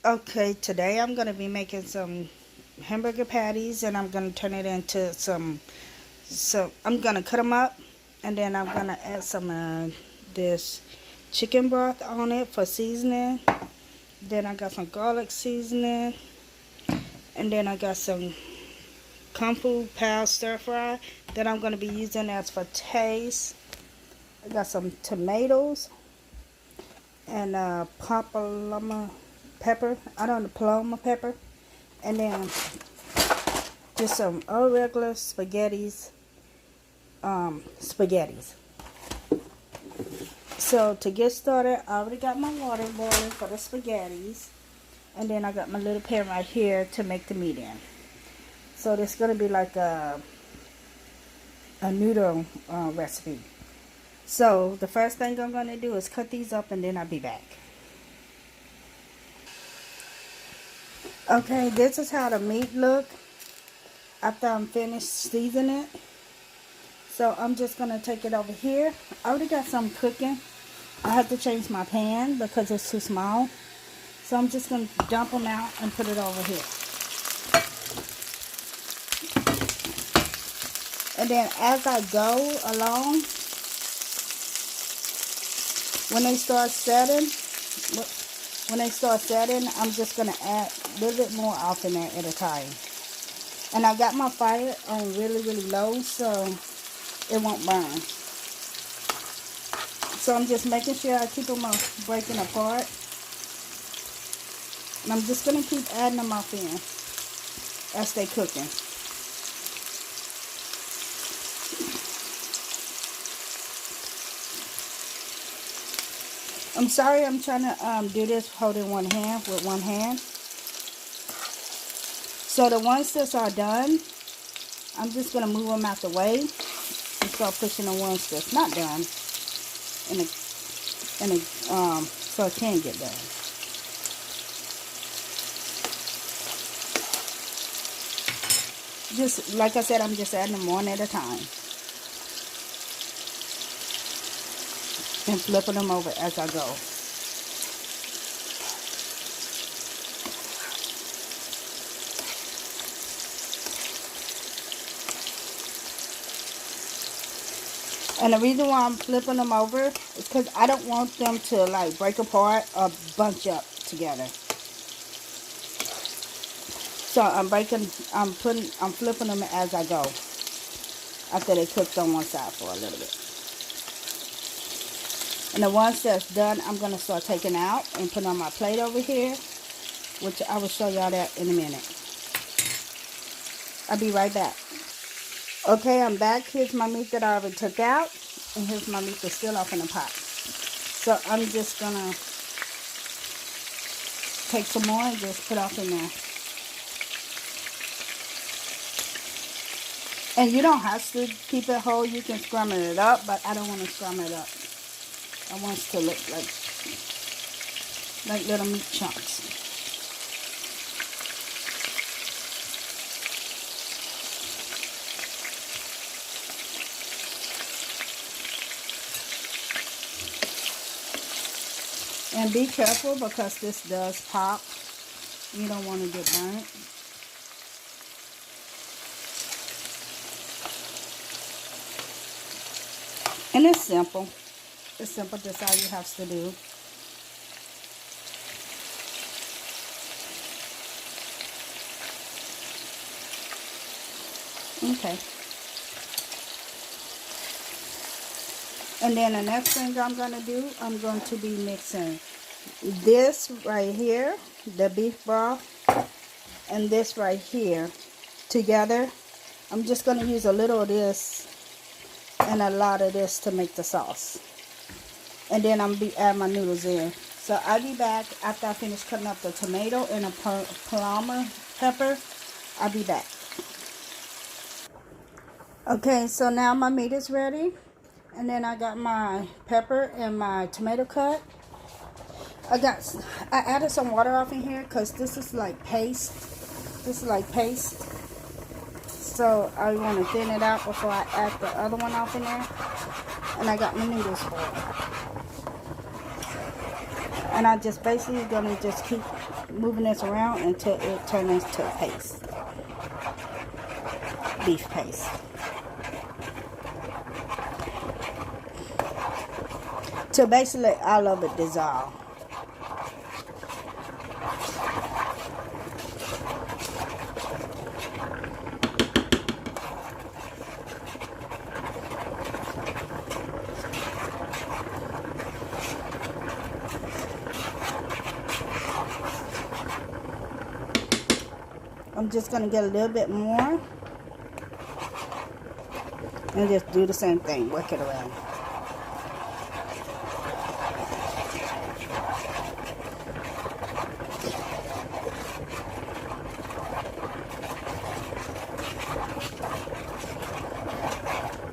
Okay, today I'm going to be making some hamburger patties and I'm going to turn it into so I'm going to cut them up and then I'm going to add some this chicken broth on it for seasoning. Then I got some garlic seasoning and then I got some kung fu pao stir fry that I'm going to be using as for taste. I got some tomatoes and papalama pepper. I don't know, paloma pepper. And then just some regular spaghettis. So to get started, I already got my water boiling for the spaghettis. And then I got my little pan right here to make the meat in. So this is going to be like a noodle recipe. So the first thing I'm going to do is cut these up and then I'll be back. Okay, this is how the meat look after I'm finished seasoning it. So I'm just going to take it over here. I already got some cooking. I have to change my pan because it's too small. So I'm just going to dump them out and put it over here. And then as I go along, when they start setting, I'm just going to add a little bit more often at a time. And I got my fire on really, really low so it won't burn. So I'm just making sure I keep them breaking apart. And I'm just going to keep adding them off in as they cooking. I'm sorry I'm trying to do this holding one hand with one hand. So the ones that are done, I'm just going to move them out the way and start pushing the ones that's not done so it can get done. Just like I said, I'm just adding them one at a time and flipping them over as I go. And the reason why I'm flipping them over is because I don't want them to like break apart or bunch up together. So I'm flipping them as I go after they cooked on one side for a little bit. And the ones that's done, I'm going to start taking out and put on my plate over here, which I will show y'all that in a minute. I'll be right back. Okay, I'm back. Here's my meat that I already took out. And here's my meat that's still off in the pot. So I'm just going to take some more and just put off in there. And you don't have to keep it whole. You can scramble it up, but I don't want to scramble it up. I want it to look like little meat chunks. And be careful because this does pop. You don't want to get burnt. And it's simple. It's simple, just all you have to do. Okay. And then the next thing I'm going to do, I'm going to be mixing this right here, the beef broth, and this right here together. I'm just going to use a little of this and a lot of this to make the sauce. And then I'm going to be adding my noodles in. So I'll be back after I finish cutting up the tomato and a paloma pepper. I'll be back. Okay, so now my meat is ready. And then I got my pepper and my tomato cut. I added some water off in here because this is like paste. This is like paste. So I want to thin it out before I add the other one off in there. And I got my noodles for it. And I just basically gonna just keep moving this around until it turns into paste. Beef paste. So basically all of it dissolve. I'm just going to get a little bit more and just do the same thing, work it around.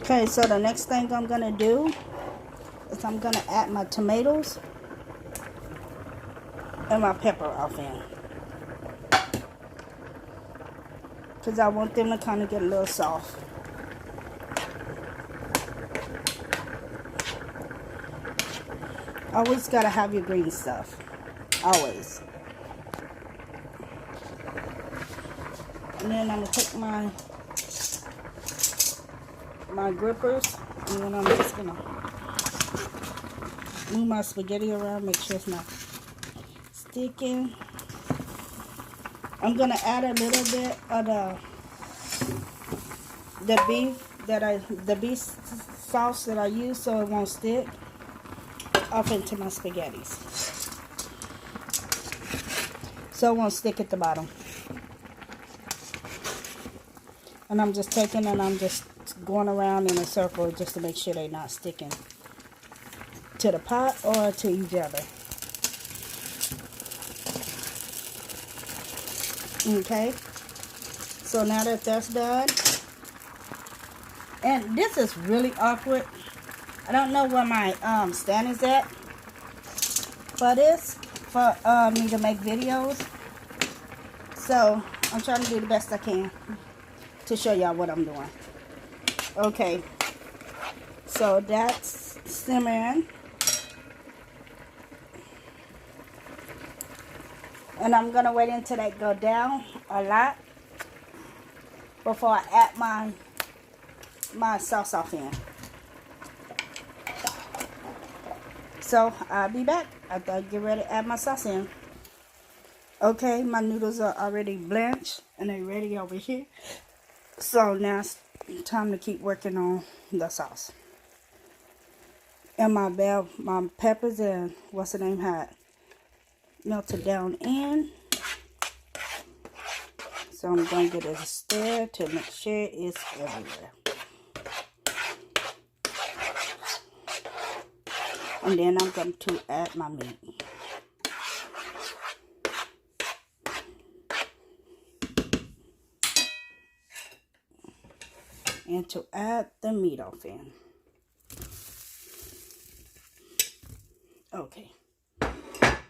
Okay, so the next thing I'm going to do is I'm going to add my tomatoes and my pepper off in. Because I want them to kind of get a little soft. Always got to have your green stuff. Always. And then I'm going to take my grippers. And then I'm just going to move my spaghetti around. Make sure it's not sticking. I'm going to add a little bit of the beef sauce that I use so it won't stick off into my spaghettis. So it won't stick at the bottom. And I'm just taking and I'm just going around in a circle just to make sure they're not sticking to the pot or to each other. Okay, so now that that's done, and this is really awkward. I don't know where my stand is at for this, for me to make videos. So I'm trying to do the best I can to show y'all what I'm doing. Okay, so that's simmering. And I'm going to wait until they go down a lot before I add my sauce off in. So I'll be back after I get ready to add my sauce in. Okay, my noodles are already blanched and they're ready over here. So now it's time to keep working on the sauce. And my peppers and what's the name had melted down in. So I'm going to get a stir to make sure it's everywhere. And then I'm going to add my meat. And to add the meat off in. Okay.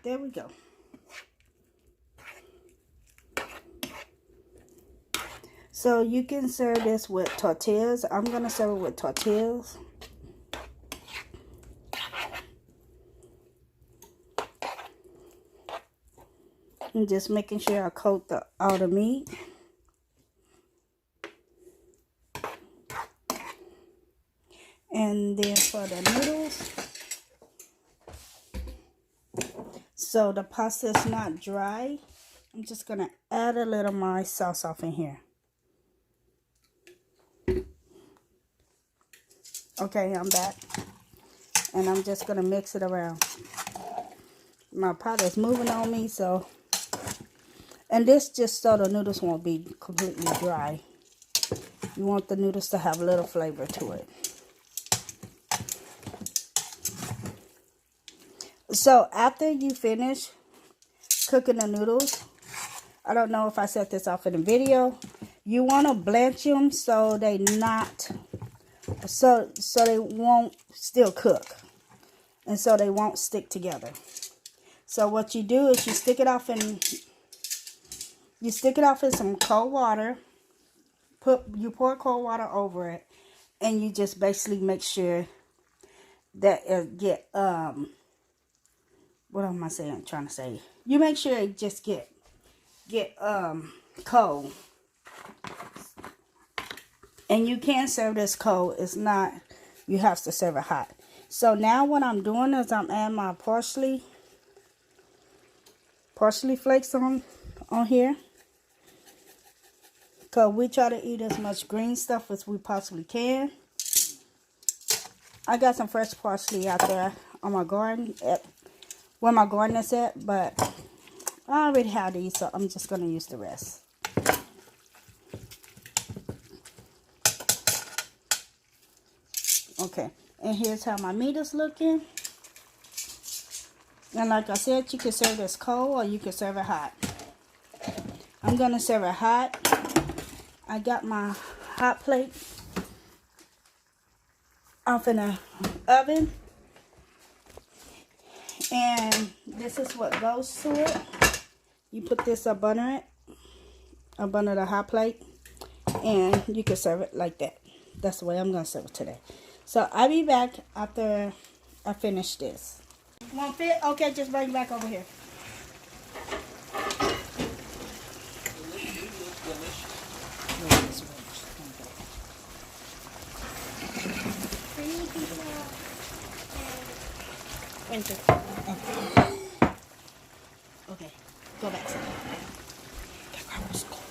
There we go. So you can serve this with tortillas. I'm going to serve it with tortillas. And just making sure I coat all the meat. And then for the noodles, so the pasta is not dry, I'm just going to add a little my sauce off in here. Okay, I'm back. And I'm just going to mix it around. My pot is moving on me, so. And this just so the noodles won't be completely dry. You want the noodles to have a little flavor to it. So after you finish cooking the noodles, I don't know if I set this off in the video, you want to blanch them so they not, so they won't still cook, and so they won't stick together. So what you do is you stick it off in some cold water. You pour cold water over it, and you just basically make sure that it what am I saying? Trying to say, you make sure it just get cold, and you can't serve this cold. It's not. You have to serve it hot. So now what I'm doing is I'm adding my parsley flakes on here. Because we try to eat as much green stuff as we possibly can. I got some fresh parsley out there on my garden, where my garden is at, but I already have these, so I'm just going to use the rest. Okay, and here's how my meat is looking. And like I said, you can serve this cold or you can serve it hot. I'm going to serve it hot. I got my hot plate off in the oven. And this is what goes to it. You put this up under it, up under the hot plate, and you can serve it like that. That's the way I'm going to serve it today. So I'll be back after I finish this. Won't fit? Okay, just bring it back over here. Winter. Okay, go back. That crap was cold.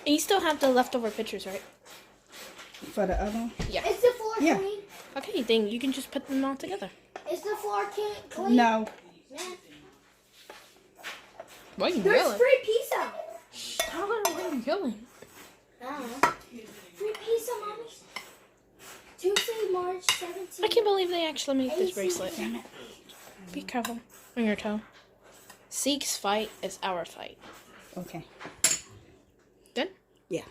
And you still have the leftover pictures, right? For the other one? Yeah. Is the floor clean? Okay, then you can just put them all together. Is the floor clean? No. Man. Why are you There's yelling? free pizza. How are you yelling? I don't know. Free pizza, mommy. Tuesday, March 17th. I can't believe they actually made this bracelet. Damn it. Be careful on your toe. Seek's fight is our fight. Okay. Good? Yeah.